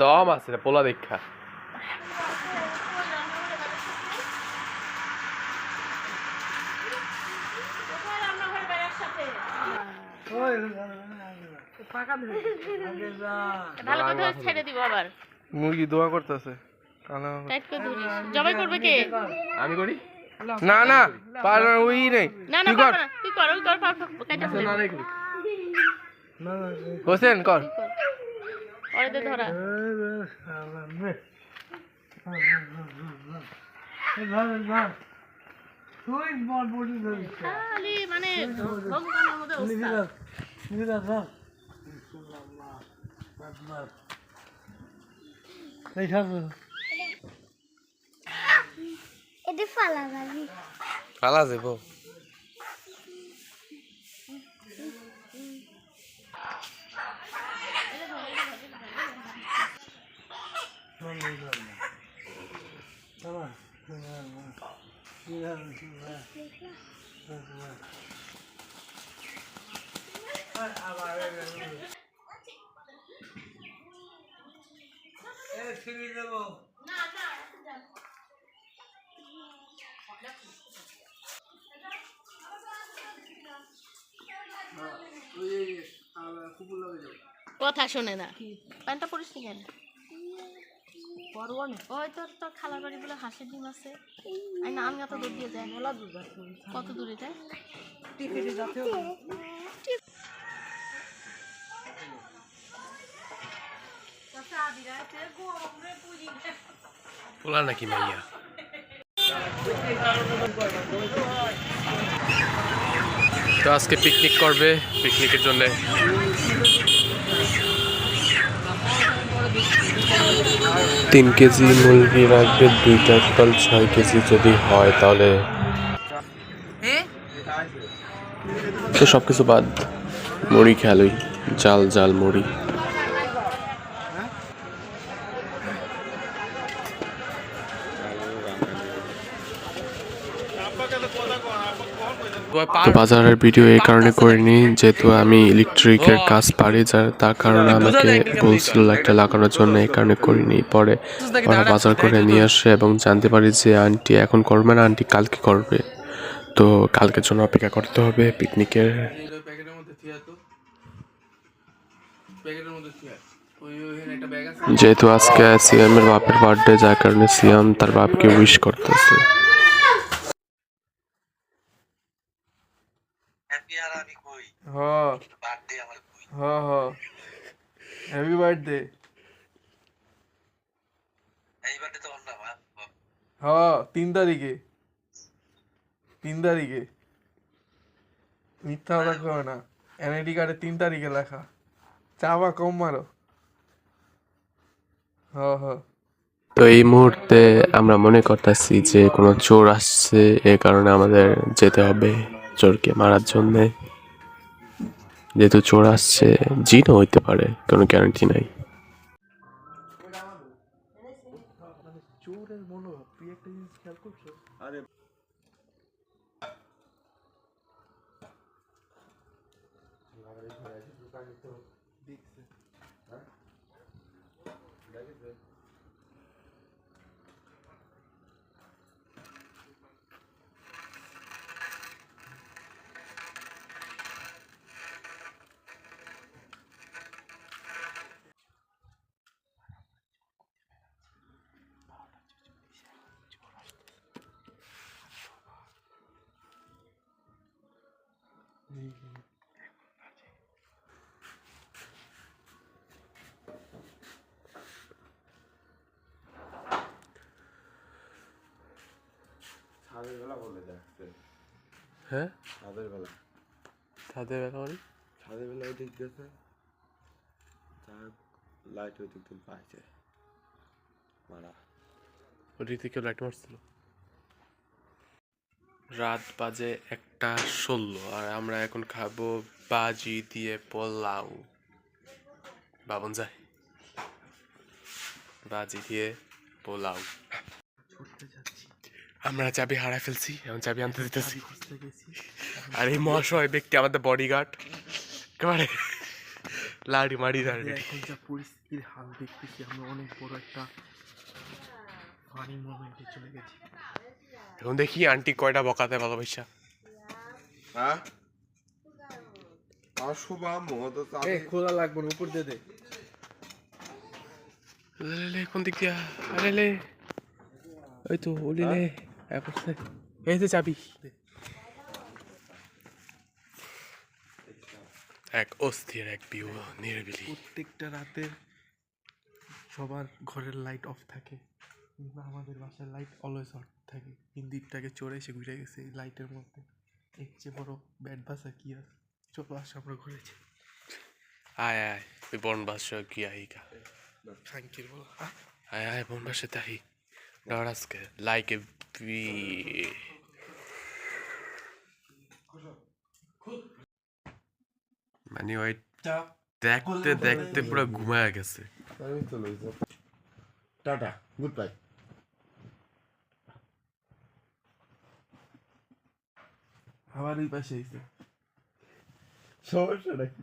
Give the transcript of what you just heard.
দম আছে পোলা দেখা মুরগি দোয়া করতেছে জবাই করবে কে? আমি করি না না পার ওই নেই তুই কর তুই কর ওই কর কাটা ফেলে না রেখে হোসেন কর ওরে দে ধরা খালি মানে ভগবানের মধ্যে ওস্তাদ এটা ফালা যাবি ফালা যাব কথা শোনে না প্যান্টটা পরিস নি কেন ওই তোর খালার বাড়ি বলে হাঁসের ডিম আছে আর না আমি অত দূর দিয়ে যাই কত দূরে যায় পোলা নাকি মাইয়া তো আজকে পিকনিক করবে পিকনিকের জন্য 3 কেজি মুরগি রাখবে 2টা টোটাল 6 কেজি যদি হয় তাহলে তো সবকিছু বাদ মুড়ি খেয়ালই জাল জাল মুড়ি তো বাজারের ভিডিও এই কারণে করিনি যেহেতু আমি ইলেকট্রিকের কাজ পারি তার কারণে আমাকে বলছিল একটা লাগানোর জন্য এই কারণে করিনি পরে ওরা বাজার করে নিয়ে আসে এবং জানতে পারি যে আন্টি এখন করবে না আন্টি কালকে করবে তো কালকের জন্য অপেক্ষা করতে হবে পিকনিকের যেহেতু আজকে সিএম এর বাপের বার্থডে যার কারণে সিএম তার বাপকে উইশ করতেছে হ্যাপি বার্থডে হ্যাঁ 3 তারিখে মিথ্যা কথা কবে না এনআইডি কার্ডে 3 তারিখে লেখা চাবা কম মারো তো এই মুহূর্তে আমরা মনে করতেছি যে কোনো চোর আসছে এ কারণে আমাদের যেতে হবে চোরকে মারার জন্যে যেহেতু চোর আসছে জিনও হইতে পারে কোনো গ্যারান্টি নাই চোরের মনোভাব তুই একটা জিনিস খেয়াল করছো আরে হ্যাঁ ছাদের বেলা মানে ছাদের বেলা ওই দিক গেছে লাইট ওই দিক দিন পাইছে মারা ওই দিক থেকে লাইট মারছিল রাত বাজে 1:16 আর আমরা এখন খাবো বাজি দিয়ে পোলাও বাবন যায় বাজি দিয়ে পোলাও আমরা চাবি হারাই ফেলছি এখন চাবি আনতে দিতেছি আর এই মহাশয় ব্যক্তি আমাদের বডিগার্ড একেবারে লাড়ি মারি আমাদের দাঁড়ি এখন যা পরিস্থিতির হাল দেখতেছি আমরা অনেক বড় একটা ফানি মোমেন্টে চলে গেছি। এখন দেখি আন্টি কয়টা বকাতে ভালোবাসা হ্যাঁ অশুভম তো এ খোলা লাগবে না, উপর দিয়ে দে। লে কোন দিক দিয়া আরে লে ওই তো ওলি লে এই যে চাবি এক অস্থির এক ভিউ নিরিবিলি প্রত্যেকটা রাতে সবার ঘরের লাইট অফ থাকে, কিন্তু আমাদের বাসার লাইট অলওয়েজ অন থাকে। ইন্দিরটাকে চড়ে এসে ঘুরে গেছে এই লাইটের মধ্যে। এর চেয়ে বড় ব্যাড বাসা কি আছে? চলো আসে আমরা ঘরে যাই। আয় আয় ওই বনবাস কি আহিকা খাঙ্কির বলো আয় আয় বনবাসে তাহি ডর আজকে লাইকে বি মানে ওই দেখতে দেখতে পুরো ঘুমায় গেছে আমি চলে টাটা গুড বাই আবার ওই পাশে এসে সমস্যা নাকি